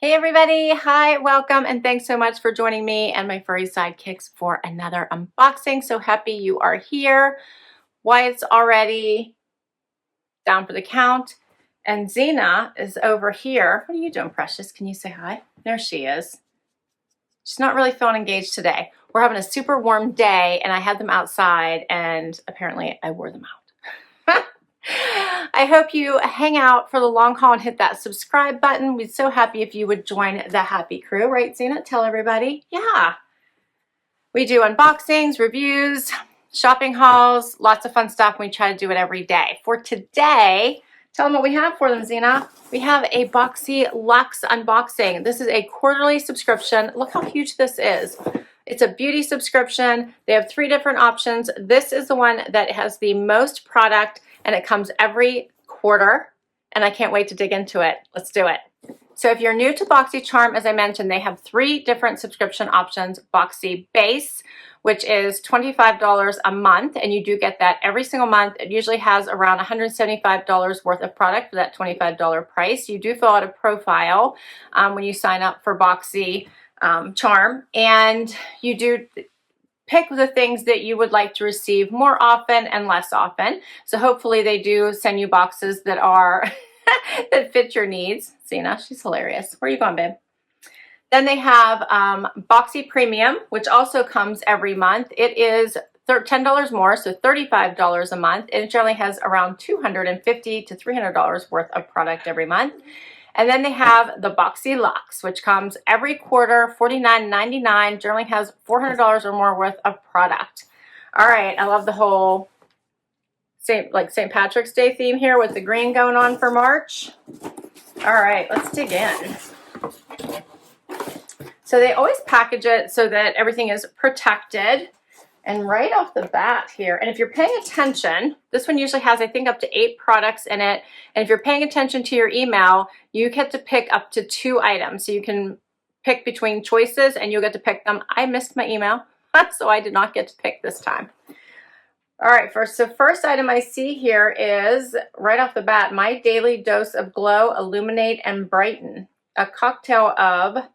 Hey everybody, hi, welcome, and thanks so much for joining me and my furry sidekicks for another unboxing. So happy you are here. Wyatt's already down for the count, and Xena is over here. What are you doing, Precious? Can you say hi? There she is. She's not really feeling engaged today. We're having a super warm day, and I had them outside, and apparently I wore them out. I hope you hang out for the long haul and hit that subscribe button. We'd so happy if you would join the happy crew, right, Zena? Tell everybody. Yeah. We do unboxings, reviews, shopping hauls, lots of fun stuff. We try to do it every day. For today, tell them what we have for them, Zena. We have a Boxy Luxe unboxing. This is a quarterly subscription. Look how huge this is. It's a beauty subscription. They have 3 different options. This is the one that has the most product, and it comes every quarter, and I can't wait to dig into it. Let's do it. So if you're new to BoxyCharm, as I mentioned, they have 3 different subscription options. Boxy Base, which is $25 a month, and you do get that every single month. It usually has around $175 worth of product for that $25 price. You do fill out a profile when you sign up for Boxy Charm, and you do pick the things that you would like to receive more often and less often. So hopefully they do send you boxes that are that fit your needs. Zena, she's hilarious. Where are you going, babe? Then they have Boxy Premium, which also comes every month. It is $10 more, so $35 a month. And it generally has around $250 to $300 worth of product every month. And then they have the Boxy Luxe, which comes every quarter, $49.99, generally has $400 or more worth of product. All right, I love the whole St. Patrick's Day theme here with the green going on for March. All right, let's dig in. So they always package it so that everything is protected. And right off the bat here, and if you're paying attention, this one usually has, I think, up to 8 products in it. And if you're paying attention to your email, you get to pick up to 2 items. So you can pick between choices and you'll get to pick them. I missed my email, so I did not get to pick this time. All right, first item I see here is, right off the bat, My Daily Dose of Glow, Illuminate, and Brighten. A cocktail of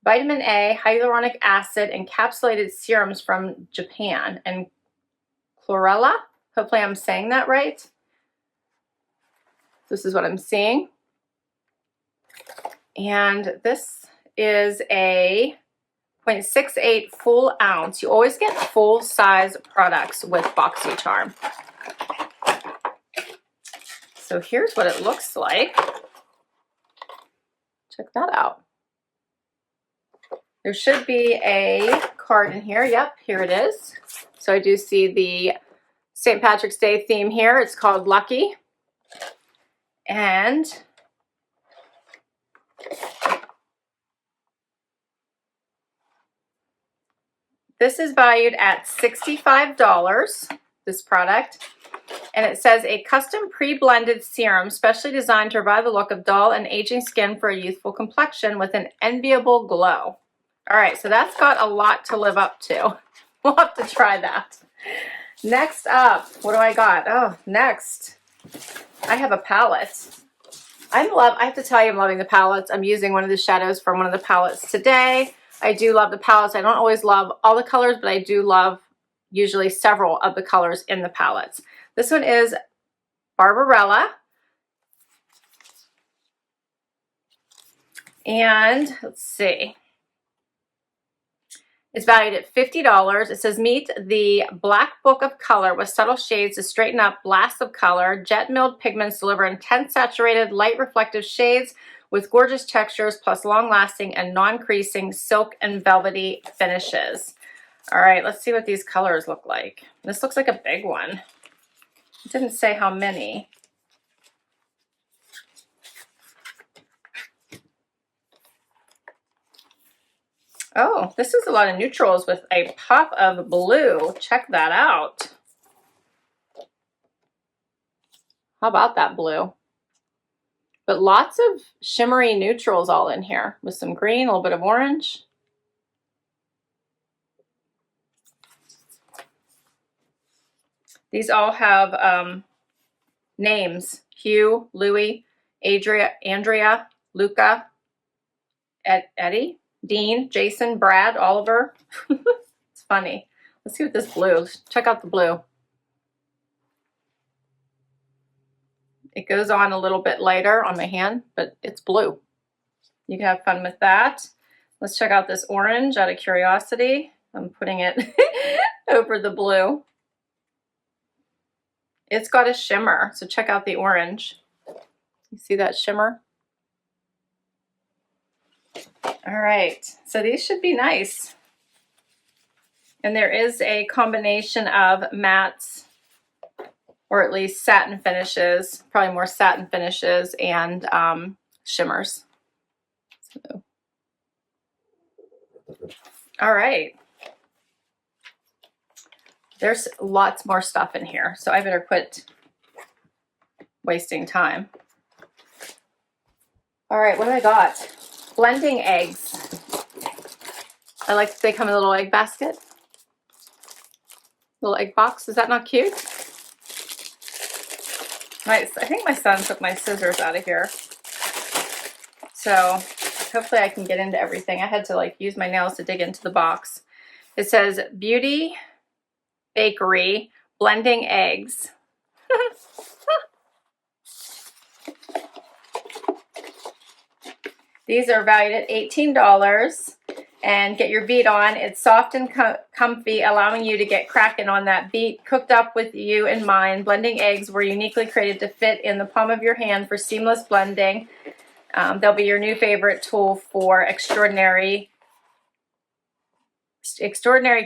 vitamin A, hyaluronic acid, encapsulated serums from Japan, and chlorella. Hopefully I'm saying that right. This is what I'm seeing. And this is a 0.68 full ounce. You always get full size products with BoxyCharm. So here's what it looks like. Check that out. There should be a card in here. Yep, here it is. So I do see the St. Patrick's Day theme here. It's called Lucky. And this is valued at $65, this product. And it says a custom pre-blended serum specially designed to revive the look of dull and aging skin for a youthful complexion with an enviable glow. All right, so that's got a lot to live up to. We'll have to try that. Next up, what do I got? Oh, next, I have a palette. I have to tell you, I'm loving the palettes. I'm using one of the shadows from one of the palettes today. I do love the palettes. I don't always love all the colors, but I do love usually several of the colors in the palettes. This one is Barbarella. And let's see. It's valued at $50. It says, meet the black book of color with subtle shades to straighten up blasts of color. Jet milled pigments deliver intense saturated, light reflective shades with gorgeous textures, plus long-lasting and non-creasing silk and velvety finishes. All right, let's see what these colors look like. This looks like a big one. It didn't say how many. Oh, this is a lot of neutrals with a pop of blue. Check that out. How about that blue? But lots of shimmery neutrals all in here with some green, a little bit of orange. These all have names: Hugh, Louie, Andrea, Luca. Eddie, Dean, Jason, Brad, Oliver. It's funny. Let's see what this blue, check out the blue. It goes on a little bit lighter on my hand, but it's blue. You can have fun with that. Let's check out this orange out of curiosity. I'm putting it over the blue. It's got a shimmer, so check out the orange. You see that shimmer? All right, so these should be nice. And there is a combination of mattes, or at least satin finishes, probably more satin finishes, and shimmers. So. All right. There's lots more stuff in here, so I better quit wasting time. All right, what do I got? Blending eggs. I like that they come in a little egg basket. Little egg box. Is that not cute? I think my son took my scissors out of here. So hopefully I can get into everything. I had to like use my nails to dig into the box. It says Beauty Bakery Blending Eggs. These are valued at $18. And get your beat on. It's soft and comfy, allowing you to get cracking on that beat. Cooked up with you in mind, blending eggs were uniquely created to fit in the palm of your hand for seamless blending. They'll be your new favorite tool for extraordinary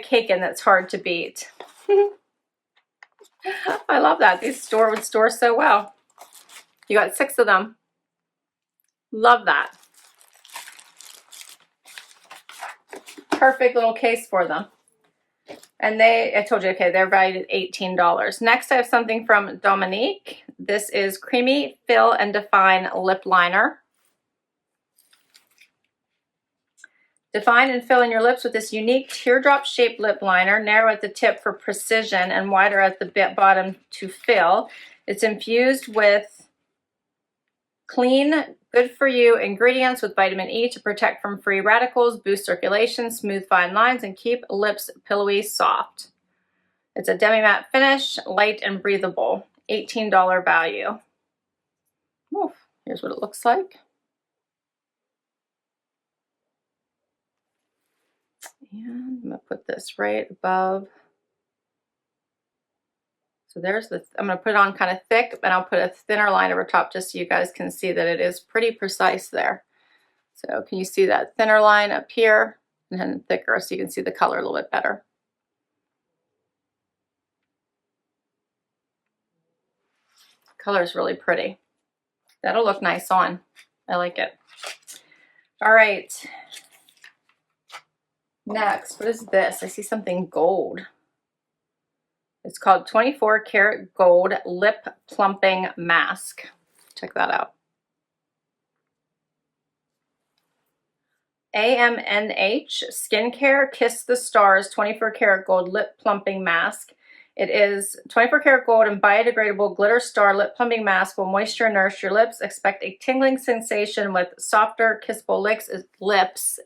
caking that's hard to beat. I love that. These would store so well. You got 6 of them. Love that. Perfect little case for them. And I told you, okay, they're valued at $18. Next, I have something from Dominique. This is Creamy Fill and Define Lip Liner. Define and fill in your lips with this unique teardrop shaped lip liner, narrow at the tip for precision and wider at the bottom to fill. It's infused with clean, good for you ingredients with vitamin E to protect from free radicals, boost circulation, smooth fine lines, and keep lips pillowy soft. It's a demi-matte finish, light and breathable. $18 value. Oof, here's what it looks like. And I'm going to put this right above. So there's the, I'm going to put it on kind of thick, and I'll put a thinner line over top just so you guys can see that it is pretty precise there. So can you see that thinner line up here and then thicker so you can see the color a little bit better. Color is really pretty. That'll look nice on. I like it. All right. Next, what is this? I see something gold. It's called 24 Karat Gold Lip Plumping Mask. Check that out. AMNH Skincare Kiss the Stars 24 Karat Gold Lip Plumping Mask. It is 24 karat gold and biodegradable glitter star lip plumping mask will moisture and nourish your lips. Expect a tingling sensation with softer kissable lips.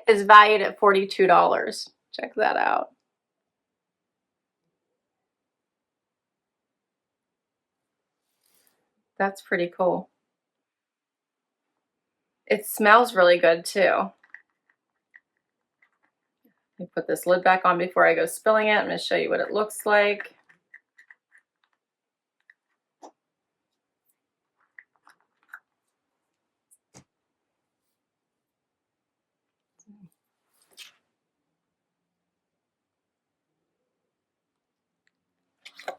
Is valued at $42. Check that out. That's pretty cool. It smells really good too. Let me put this lid back on before I go spilling it. I'm going to show you what it looks like.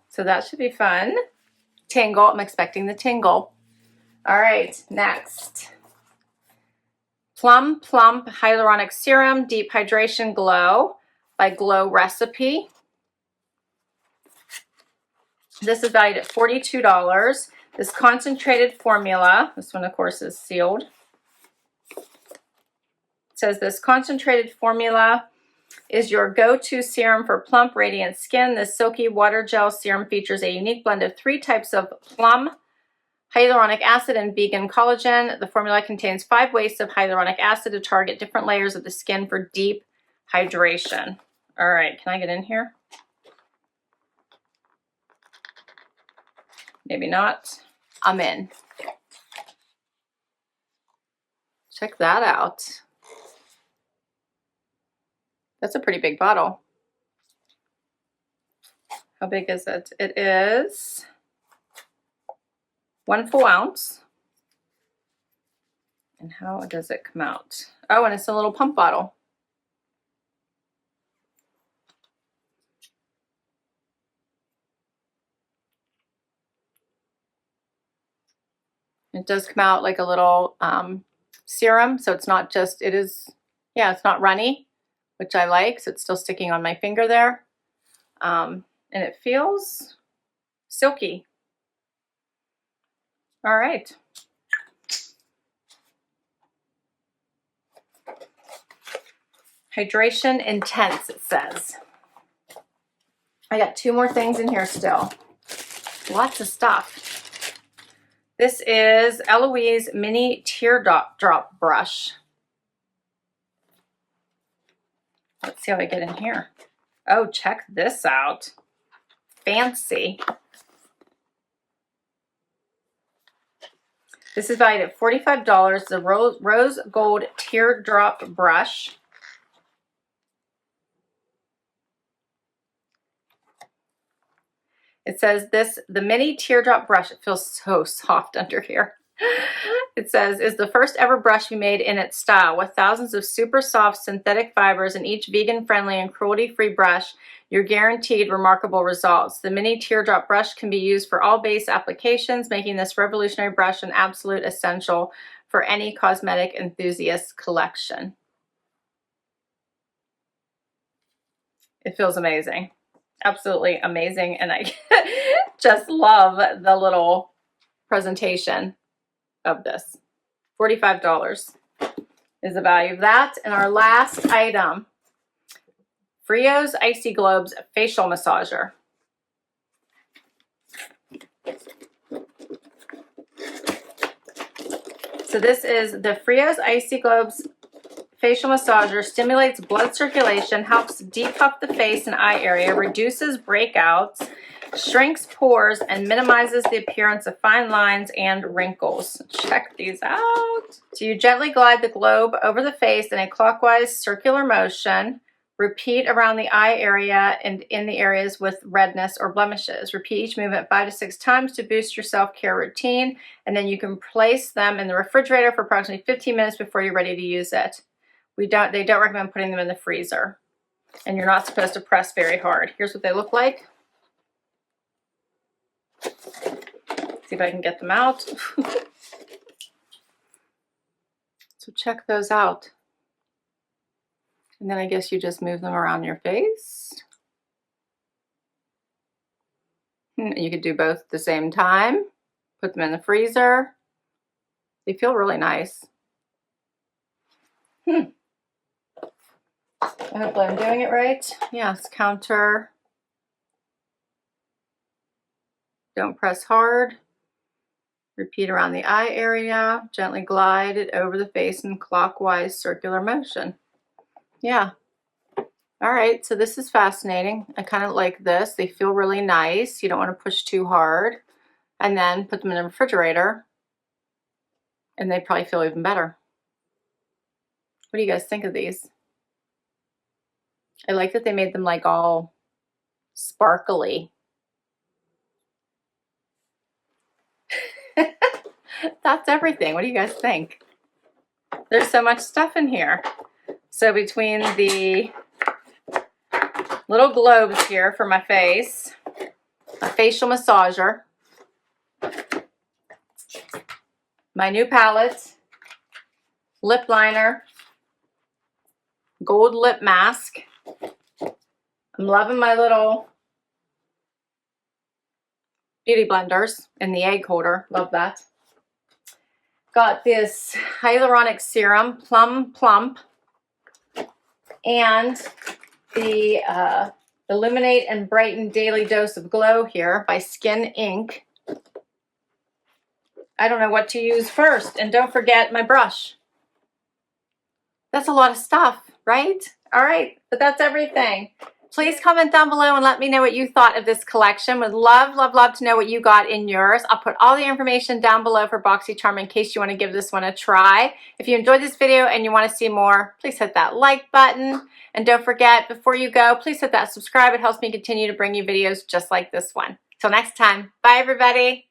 So that should be fun. Tingle, I'm expecting the tingle. All right, next. Plump Hyaluronic Serum Deep Hydration Glow by Glow Recipe. This is valued at $42. This concentrated formula, this one of course is sealed. It says this concentrated formula is your go-to serum for plump, radiant skin. This silky water gel serum features a unique blend of 3 types of plum hyaluronic acid and vegan collagen. The formula contains 5 wastes of hyaluronic acid to target different layers of the skin for deep hydration. All right, can I get in here? Maybe not. I'm in. Check that out. That's a pretty big bottle. How big is it? It is 1 full ounce. And how does it come out? Oh, and it's a little pump bottle. It does come out like a little serum, so it's not just, it is, yeah, it's not runny, which I like, so it's still sticking on my finger there. And it feels silky. All right. Hydration intense, it says. I got 2 more things in here still. Lots of stuff. This is Eloise Mini Teardrop Brush. Let's see how I get in here. Oh, check this out. Fancy. This is valued at $45. The Rose Gold Teardrop Brush. It says the mini teardrop brush, it feels so soft under here. It says, is the first ever brush we made in its style with thousands of super soft synthetic fibers and each vegan friendly and cruelty free brush. You're guaranteed remarkable results. The mini teardrop brush can be used for all base applications, making this revolutionary brush an absolute essential for any cosmetic enthusiast collection. It feels amazing. Absolutely amazing, and I just love the little presentation of this. $45 is the value of that. And our last item, Frio's Icy Globes Facial Massager. So this is the Frio's Icy Globes Facial Massager. Stimulates blood circulation, helps depuff the face and eye area, reduces breakouts, shrinks pores, and minimizes the appearance of fine lines and wrinkles. Check these out. So you gently glide the globe over the face in a clockwise circular motion. Repeat around the eye area and in the areas with redness or blemishes. Repeat each movement 5 to 6 times to boost your self-care routine, and then you can place them in the refrigerator for approximately 15 minutes before you're ready to use it. They don't recommend putting them in the freezer, and you're not supposed to press very hard. Here's what they look like. See if I can get them out. So check those out. And then I guess you just move them around your face. You could do both at the same time. Put them in the freezer. They feel really nice. Hopefully I'm doing it right. Yes, counter. Don't press hard. Repeat around the eye area. Gently glide it over the face in clockwise circular motion. Yeah. All right, so this is fascinating. I kind of like this. They feel really nice. You don't want to push too hard. And then put them in the refrigerator, and they probably feel even better. What do you guys think of these? I like that they made them like all sparkly. That's everything. What do you guys think? There's so much stuff in here. So between the little globes here for my face, a facial massager, my new palette, lip liner, gold lip mask. I'm loving my little beauty blenders in the egg holder. Love that. Got this Hyaluronic Serum, Plump, and the Illuminate and Brighten Daily Dose of Glow here by Skin Inc. I don't know what to use first. And don't forget my brush. That's a lot of stuff, right? All right, but that's everything. Please comment down below and let me know what you thought of this collection. Would love, love, love to know what you got in yours. I'll put all the information down below for BoxyCharm in case you want to give this one a try. If you enjoyed this video and you want to see more, please hit that like button. And don't forget, before you go, please hit that subscribe. It helps me continue to bring you videos just like this one. Till next time, bye everybody.